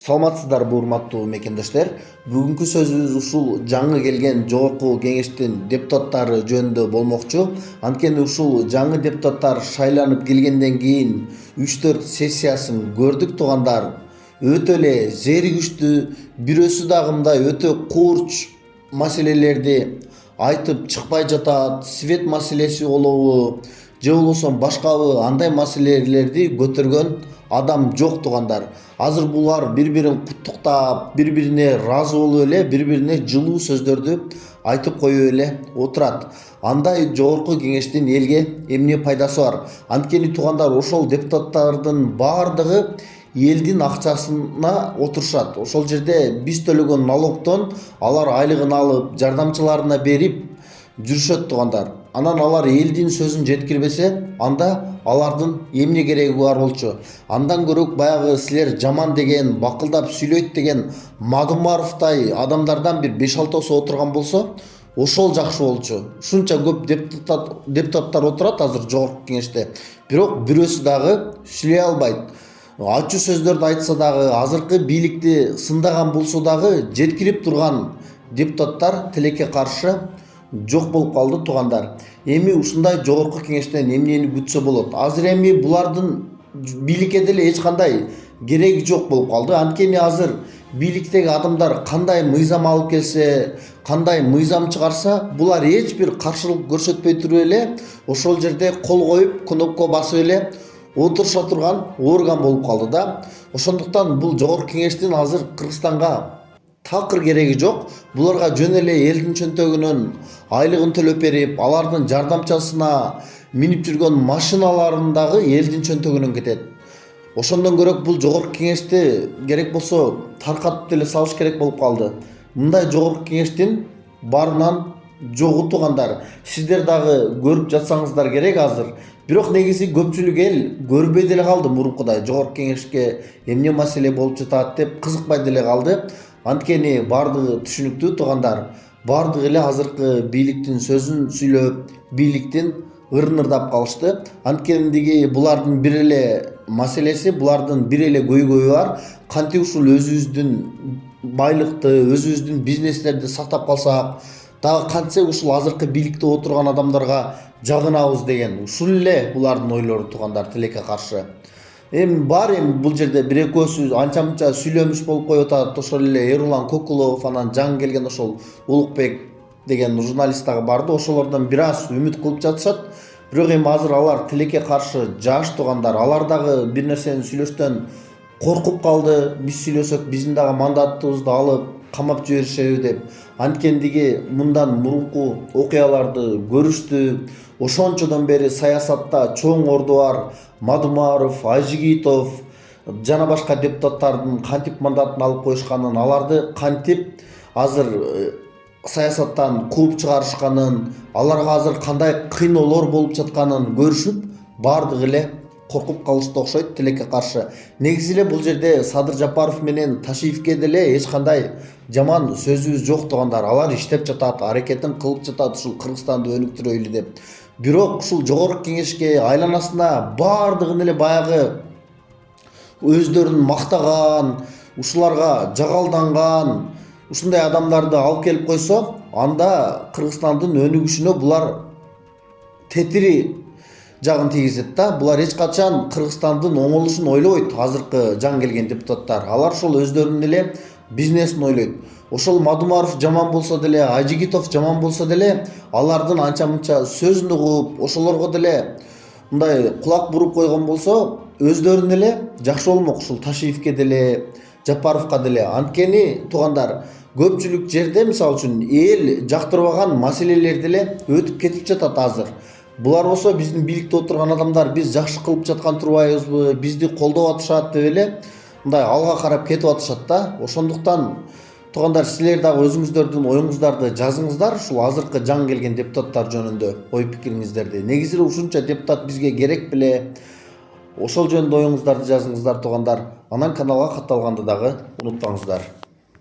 Саламатсыздар урматтуу мекендештер. Бүгүнкү сөзүбүз ушул жаңы келген жогорку кеңештин депутаттары жөнүндө болмокчу. Анткени ушул жаңы депутаттар шайланып келгенден кийин 3-4 сессиясын көрдүк туугандар. Өтө эле зеригиштүү, бирөөсү дагы мындай өтө курч маселелерди айтып чыкпай жатат. Свет маселеси болобу, же болбосо башкабы андай маселелерди көтөргөн адам жок туугандар. Азыр булар бири-бирин куттуктап, бири-бирине ыраазы болуп эле, бири-бирине жылуу сөздөрдү айтып коюп эле отурат. Андай жогорку кеңештин элге эмне пайдасы бар? Анткени туугандар, ошол депутаттардын баардыгы элдин акчасына отурушат. Ошол жерде биз төлөгөн налогтон алар айлыгын алып, жардамчыларына берип жүрүшөт туугандар. Анан алар элдин сөзүн жеткирбесе, анда алардын эмне кереги бар болчу? Андан көрөк баягы силер жаман деген, бакылдап сүйлөйт деген Мадумаровтай адамдардан бир 5-6 отурган болсо, ошол жакшы болчу. Ушунча көп депутаттар отурат азыр жогорку кеңеште. Бирок бирөөсү дагы сүйлөй албайт. Ачуу сөздөрдү айтса дагы, азыркы бийликти сындаган болсо дагы жеткирип турган депутаттар тилекке каршы жок болуп калды туугандар. Эми ушундай жогорку кеңештен эмнени күтсө болот? Азыр эми булардын бийликке деле эч кандай кереги жок болуп калды. Анткени азыр бийликтеги адамдар кандай мыйзам алып келсе, кандай мыйзам чыгарса, булар эч бир каршылык көрсөтпөй туруп эле ошол жерде кол коюп, кнопка басып эле отуруша турган орган болуп калды да. Ошондуктан бул жогорку кеңештин азыр Кыргызстанга такыр кереги жок. Буларга жөн эле элдин чөнтөгүнөн айлыгын төлөп берип, алардын жардамчасына минип жүргөн машиналарын дагы элдин чөнтөгүнөн кетет. Ошондон көрөк бул жогорку кеңешти керек болсо таркатып деле салыш керек болуп калды. Мындай жогорку кеңештин баарынан жогу туугандар. Сиздер дагы көрүп жатсаңыздар керек азыр. Бирок негизи көпчүлүк эл көрбөй деле калды мурункудай. Жогорку кеңешке эмне маселе болуп жатат деп кызыкпай деле калды. Анткени баардыгы түшүнүктүү туугандар. Баардыгы эле азыркы бийликтин сөзүн сүйлөп, бийликтин ырын-ырдап калышты. Анткени булардын бир эле маселеси, булардын бир эле көйгөйү бар. Кантип ушул өзүбүздүн байлыкты, өзүбүздүн бизнестерди сактап калсак, дагы кантсек ушул азыркы бийликте отурган адамдарга жагынабыз деген. Ушул эле булардын ойлору туугандар тилекке каршы. Эми бул жерде бир экөөсү анча-мынча сүйлөмүш болуп коюп атат. Ошол эле Эрулан Кокулов, анан жаңы келген ошол Улукбек деген журналист дагы барды. Ошолордон бир аз үмүт кылып жатышат. Бирок эми азыр алар тилекке каршы жаш туугандар. Алар дагы бир нерсени сүйлөштөн коркуп калды. Биз сүйлөсөк биздин дагы мандатыбызды алып камап жиберишеби деп. Анткени мындан мурунку окуяларды көрүштү. Ошончодон бери саясатта чоң орду бар Мадумаров, Айжигитов жана башка депутаттардын кантип мандатын алып коюшканын, аларды кантип азыр саясаттан кууп чыгарышканын, аларга азыр кандай кыйноолор болуп жатканын көрүшүп, баардыгы эле коркуп калышты окшойт тилекке каршы. Негизи эле бул жерде Садыр Жапаров менен Ташиевке деле эч кандай жаман сөзүбүз жок туугандар. Алар иштеп жатат, аракетин кылып жатат ушул Кыргызстанды өнүктүрөйлү деп. Бирок ушул жогорку кеңешке айланасына баардыгын эле баягы өздөрүн мактаган, ушуларга жагалданган ушундай адамдарды алып келип койсо, анда Кыргызстандын өнүгүшүнө булар тетири жагын тийгизет да. Булар эч качан Кыргызстандын оңолушун ойлобойт азыркы жаңы келген депутаттар. Алар ошол өздөрүнүн эле бизнесин ойлойт. Ошол Мадумаров жаман болсо деле, Айжигитов жаман болсо деле, алардын анча-мынча сөзүн угуп, ошолорго деле мындай кулак буруп койгон болсо, өздөрүнүн эле жакшы болмок. Ушул Ташиевке деле, Жапаровка деле. Анткени туугандар, көпчүлүк жерде мисалы үчүн эл жактырбаган маселелер деле өтүп кетип жатат азыр. Булар болсо биздин бийликте отурган адамдар биз жакшы кылып жаткан турбайбызбы, бизди колдоп атышат деп эле мындай алга карап кетип атышат да. Ошондуктан туугандар, силер дагы өзүңүздөрдүн оюңуздарды жазыңыздар ушул азыркы жаңы келген депутаттар жөнүндө ой пикириңиздерди. Негизи эле ушунча депутат бизге керек беле? Ошол жөнүндө оюңуздарды жазыңыздар туугандар. Анан каналга катталганды дагы унутпаңыздар.